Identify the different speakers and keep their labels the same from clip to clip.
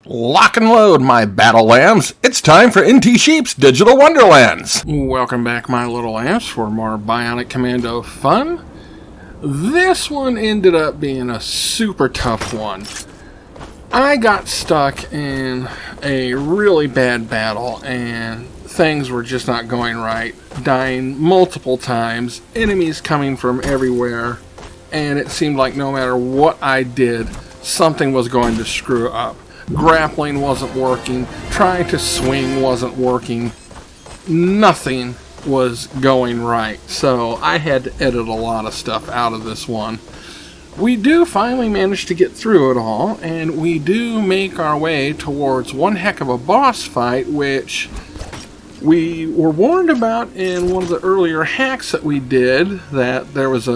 Speaker 1: Lock and load, my battle lambs. It's time for NT Sheep's Digital Wonderlands. Welcome back, my little lambs, for more Bionic Commando fun. This one ended up being a super tough one. I got stuck in a really bad battle, and things were just not going right. Dying multiple times, enemies coming from everywhere, and it seemed like no matter what I did, something was going to screw up. Grappling wasn't working, trying to swing wasn't working, nothing was going right. So I had to edit a lot of stuff out of this one. We do finally manage to get through it all, and we do make our way towards one heck of a boss fight, which we were warned about in one of the earlier hacks that we did, that there was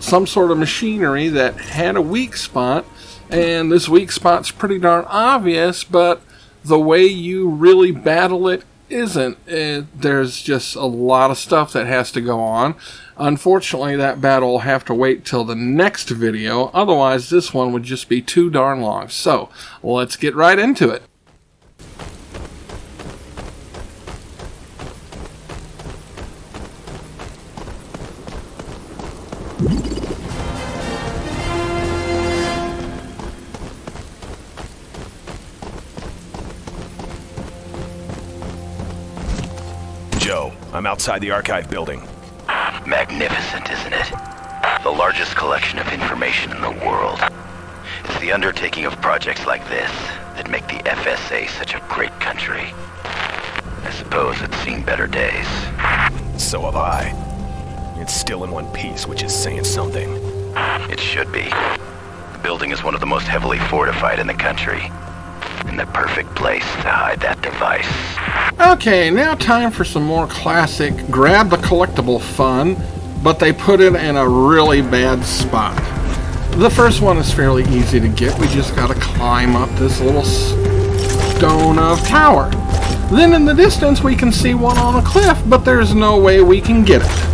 Speaker 1: some sort of machinery that had a weak spot. And this weak spot's pretty darn obvious, but the way you really battle it isn't. There's just a lot of stuff that has to go on. Unfortunately, that battle will have to wait till the next video. Otherwise, this one would just be too darn long. So, let's get right into it.
Speaker 2: Joe, I'm outside the archive building.
Speaker 3: Magnificent, isn't it? The largest collection of information in the world. It's the undertaking of projects like this that make the FSA such a great country. I suppose it's seen better days.
Speaker 2: So have I. It's still in one piece, which is saying something.
Speaker 3: It should be. The building is one of the most heavily fortified in the country. And the perfect place to hide that device.
Speaker 1: Okay, now time for some more classic grab the collectible fun, but they put it in a really bad spot. The first one is fairly easy to get. We just gotta climb up this little stone of tower. Then in the distance we can see one on a cliff, but there's no way we can get it.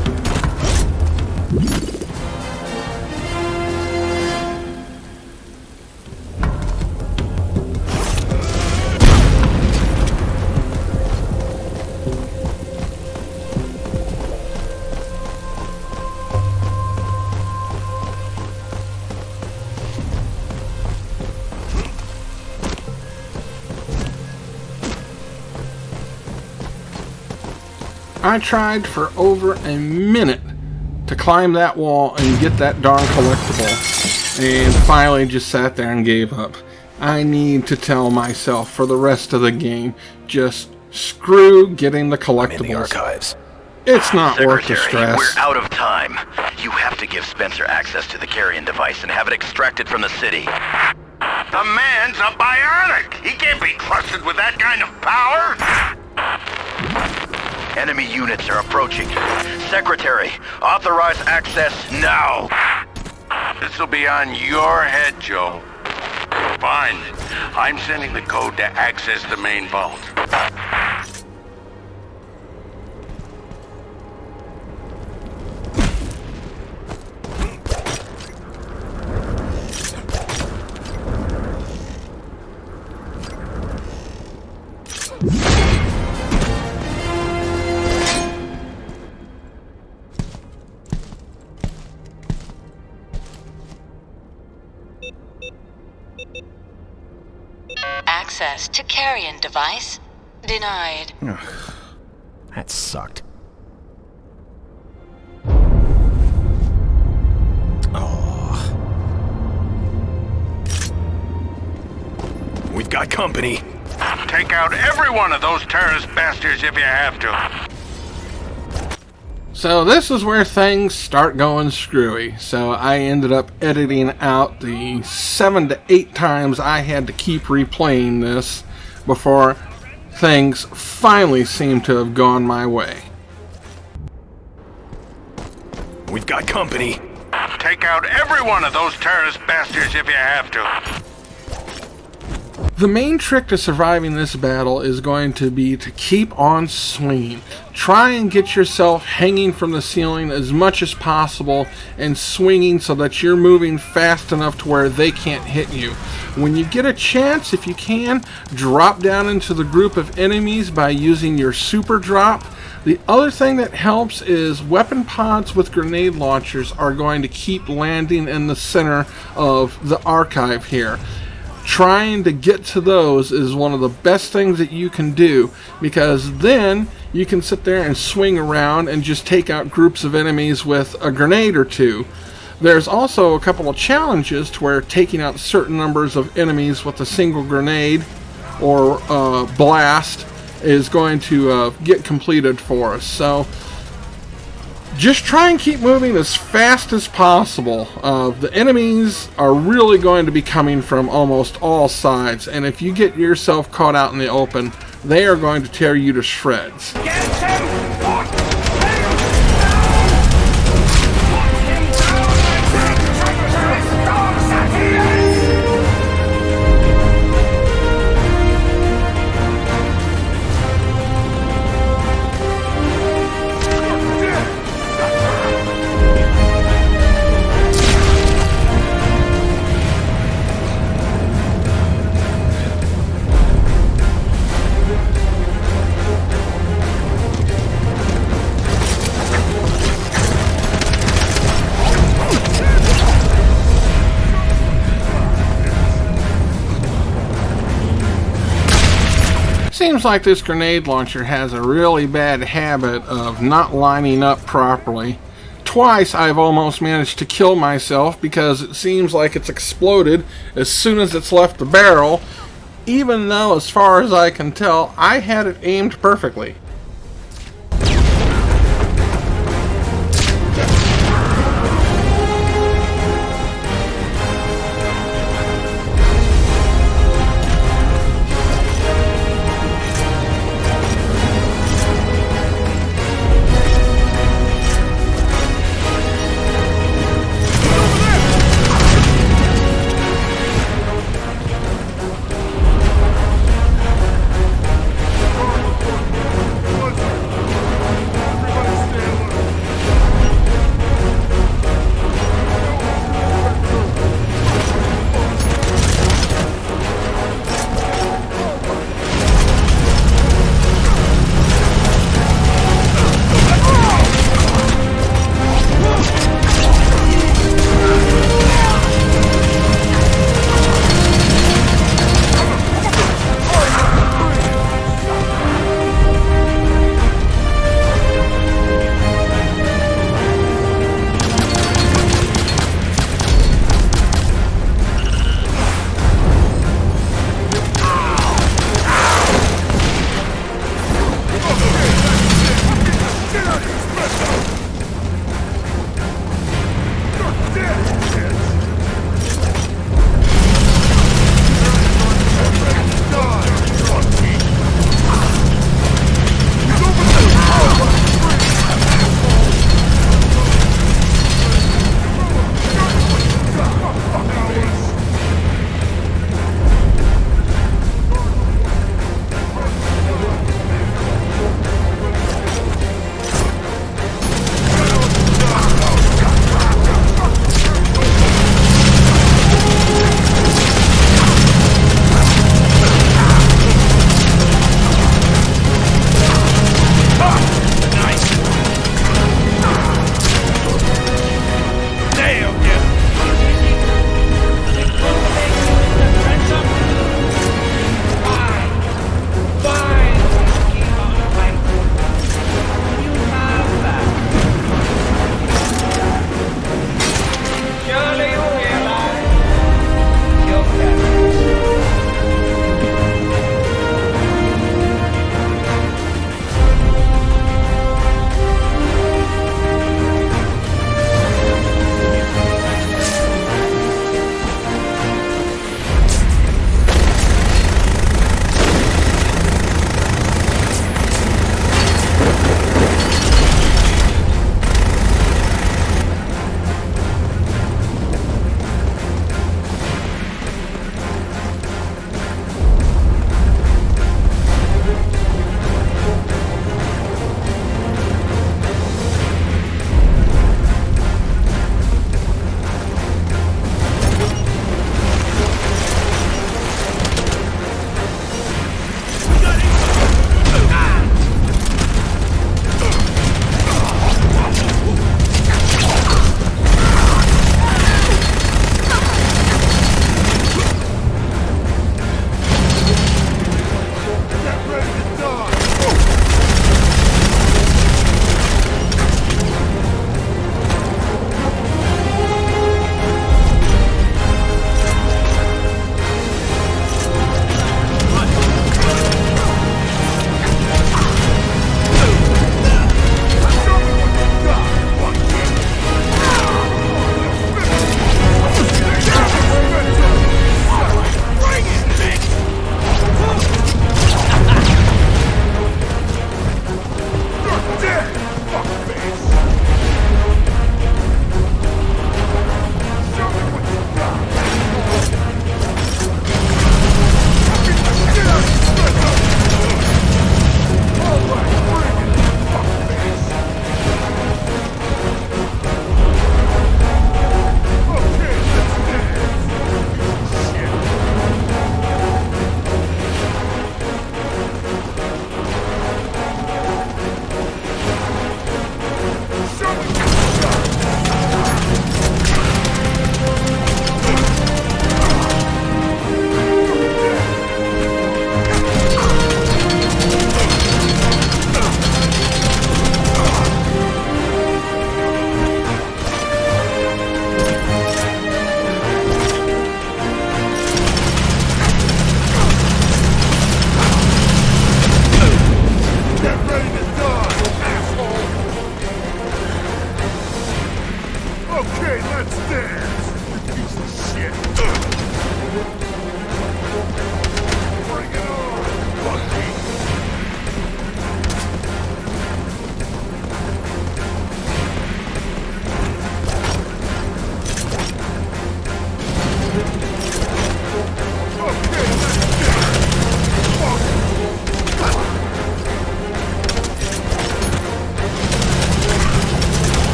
Speaker 1: I tried for over a minute to climb that wall and get that darn collectible, and finally just sat there and gave up. I need to tell myself for the rest of the game, just screw getting the collectibles.
Speaker 2: I'm in the archives.
Speaker 1: It's not worth the
Speaker 3: Secretary,
Speaker 1: stress.
Speaker 3: we're out of time. You have to give Spencer access to the carrying device and have it extracted from the city.
Speaker 4: The man's a bionic! He can't be trusted with that kind of power!
Speaker 3: Enemy units are approaching. Secretary, authorize access now!
Speaker 4: This'll be on your head, Joe. Fine. I'm sending the code to access the main vault.
Speaker 5: Access to carrying device denied.
Speaker 2: Ugh, that sucked. Oh. We've got company.
Speaker 4: Take out every one of those terrorist bastards if you have to.
Speaker 1: So this is where things start going screwy. So I ended up editing out the 7 to 8 times I had to keep replaying this before things finally seemed to have gone my way.
Speaker 2: We've got company.
Speaker 4: Take out every one of those terrorist bastards if you have to.
Speaker 1: The main trick to surviving this battle is going to be to keep on swinging. Try and get yourself hanging from the ceiling as much as possible and swinging so that you're moving fast enough to where they can't hit you. When you get a chance, if you can, drop down into the group of enemies by using your super drop. The other thing that helps is weapon pods with grenade launchers are going to keep landing in the center of the archive here. Trying to get to those is one of the best things that you can do, because then you can sit there and swing around and just take out groups of enemies with a grenade or two. There's also a couple of challenges to where taking out certain numbers of enemies with a single grenade or blast is going to get completed for us. So just try and keep moving as fast as possible. The enemies are really going to be coming from almost all sides, and if you get yourself caught out in the open, they are going to tear you to shreds. Seems like this grenade launcher has a really bad habit of not lining up properly. Twice I've almost managed to kill myself because it seems like it's exploded as soon as it's left the barrel, even though, as far as I can tell, I had it aimed perfectly.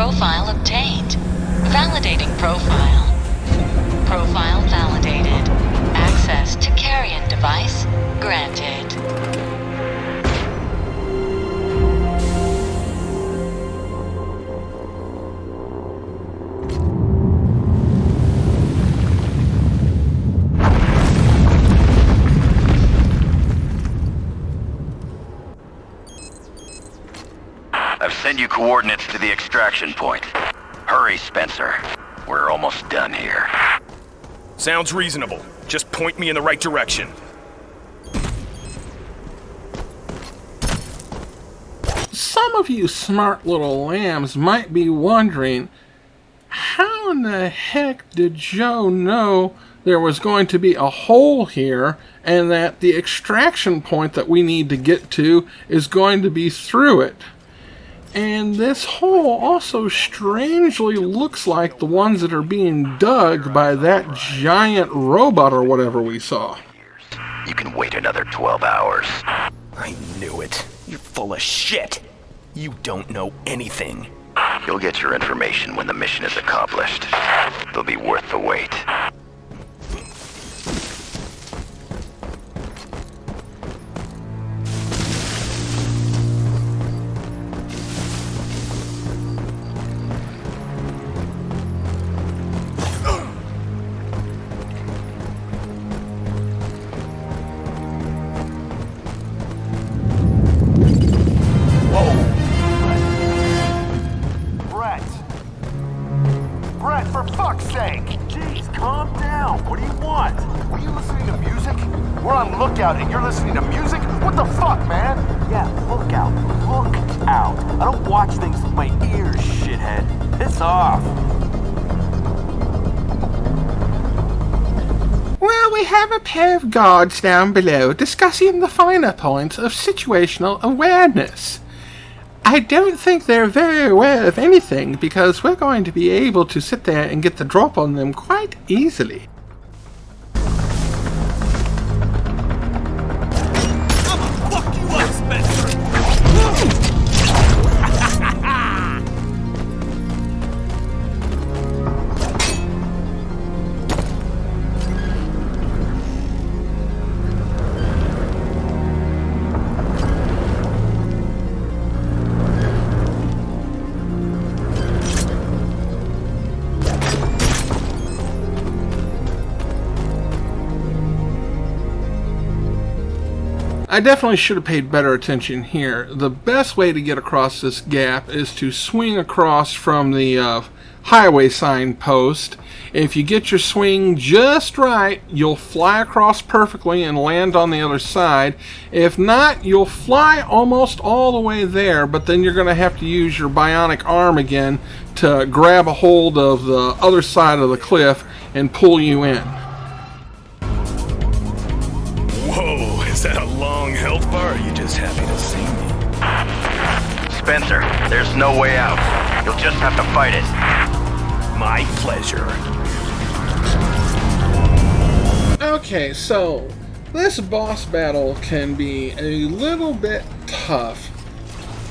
Speaker 5: Profile obtained. Validating profile. Profile validated. Access to carrion device granted.
Speaker 3: I've sent you coordinates to the extraction point. Hurry, Spencer. We're almost done here.
Speaker 2: Sounds reasonable. Just point me in the right direction.
Speaker 1: Some of you smart little lambs might be wondering, how in the heck did Joe know there was going to be a hole here and that the extraction point that we need to get to is going to be through it? And this hole also strangely looks like the ones that are being dug by that giant robot or whatever we saw.
Speaker 3: You can wait another 12 hours.
Speaker 2: I knew it. You're full of shit. You don't know anything.
Speaker 3: You'll get your information when the mission is accomplished. It'll be worth the wait.
Speaker 6: Brett, for fuck's sake! Jeez, calm down. What do you want? Were you listening to music? We're on lookout and you're listening to music? What the fuck, man? Yeah, look out. Look out. I don't watch things with my ears, shithead. Piss off.
Speaker 1: Well, we have a pair of guards down below discussing the finer points of situational awareness. I don't think they're very aware of anything because we're going to be able to sit there and get the drop on them quite easily.
Speaker 2: Fuck you up, Spencer!
Speaker 1: I definitely should have paid better attention here. The best way to get across this gap is to swing across from the highway sign post. If you get your swing just right, you'll fly across perfectly and land on the other side. If not, you'll fly almost all the way there, but then you're going to have to use your bionic arm again to grab a hold of the other side of the cliff and pull you in.
Speaker 2: Whoa, is that a long health bar, or are you just happy to see me?
Speaker 3: Spencer, there's no way out. You'll just have to fight it.
Speaker 2: My pleasure.
Speaker 1: Okay, so this boss battle can be a little bit tough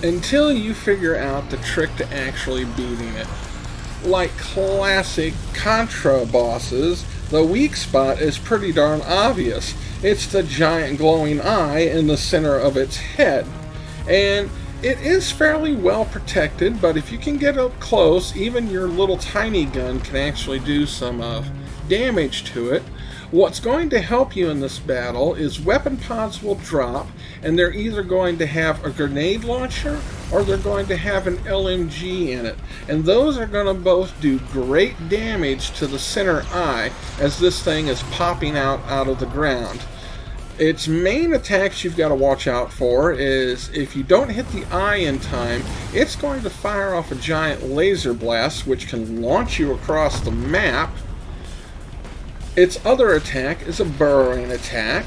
Speaker 1: until you figure out the trick to actually beating it. Like classic Contra bosses, the weak spot is pretty darn obvious. It's the giant glowing eye in the center of its head. And it is fairly well protected, but if you can get up close, even your little tiny gun can actually do some damage to it. What's going to help you in this battle is weapon pods will drop, and they're either going to have a grenade launcher or they're going to have an LMG in it. And those are going to both do great damage to the center eye as this thing is popping out of the ground. Its main attacks you've got to watch out for is if you don't hit the eye in time, it's going to fire off a giant laser blast which can launch you across the map. Its other attack is a burrowing attack.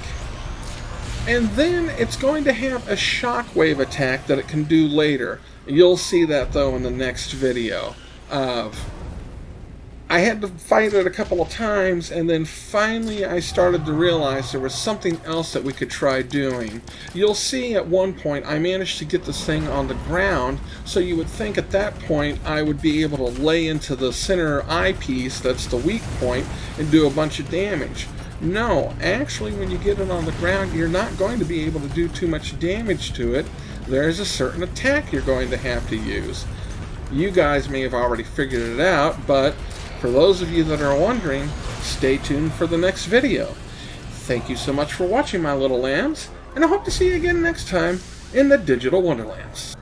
Speaker 1: And then it's going to have a shockwave attack that it can do later. You'll see that though in the next video. I I had to fight it a couple of times, and then finally I started to realize there was something else that we could try doing. You'll see at one point I managed to get this thing on the ground, so you would think at that point I would be able to lay into the center eyepiece, that's the weak point, and do a bunch of damage. No, actually when you get it on the ground, you're not going to be able to do too much damage to it. There's a certain attack you're going to have to use. You guys may have already figured it out, but for those of you that are wondering, stay tuned for the next video. Thank you so much for watching, my little lambs, and I hope to see you again next time in the Digital Wonderlands.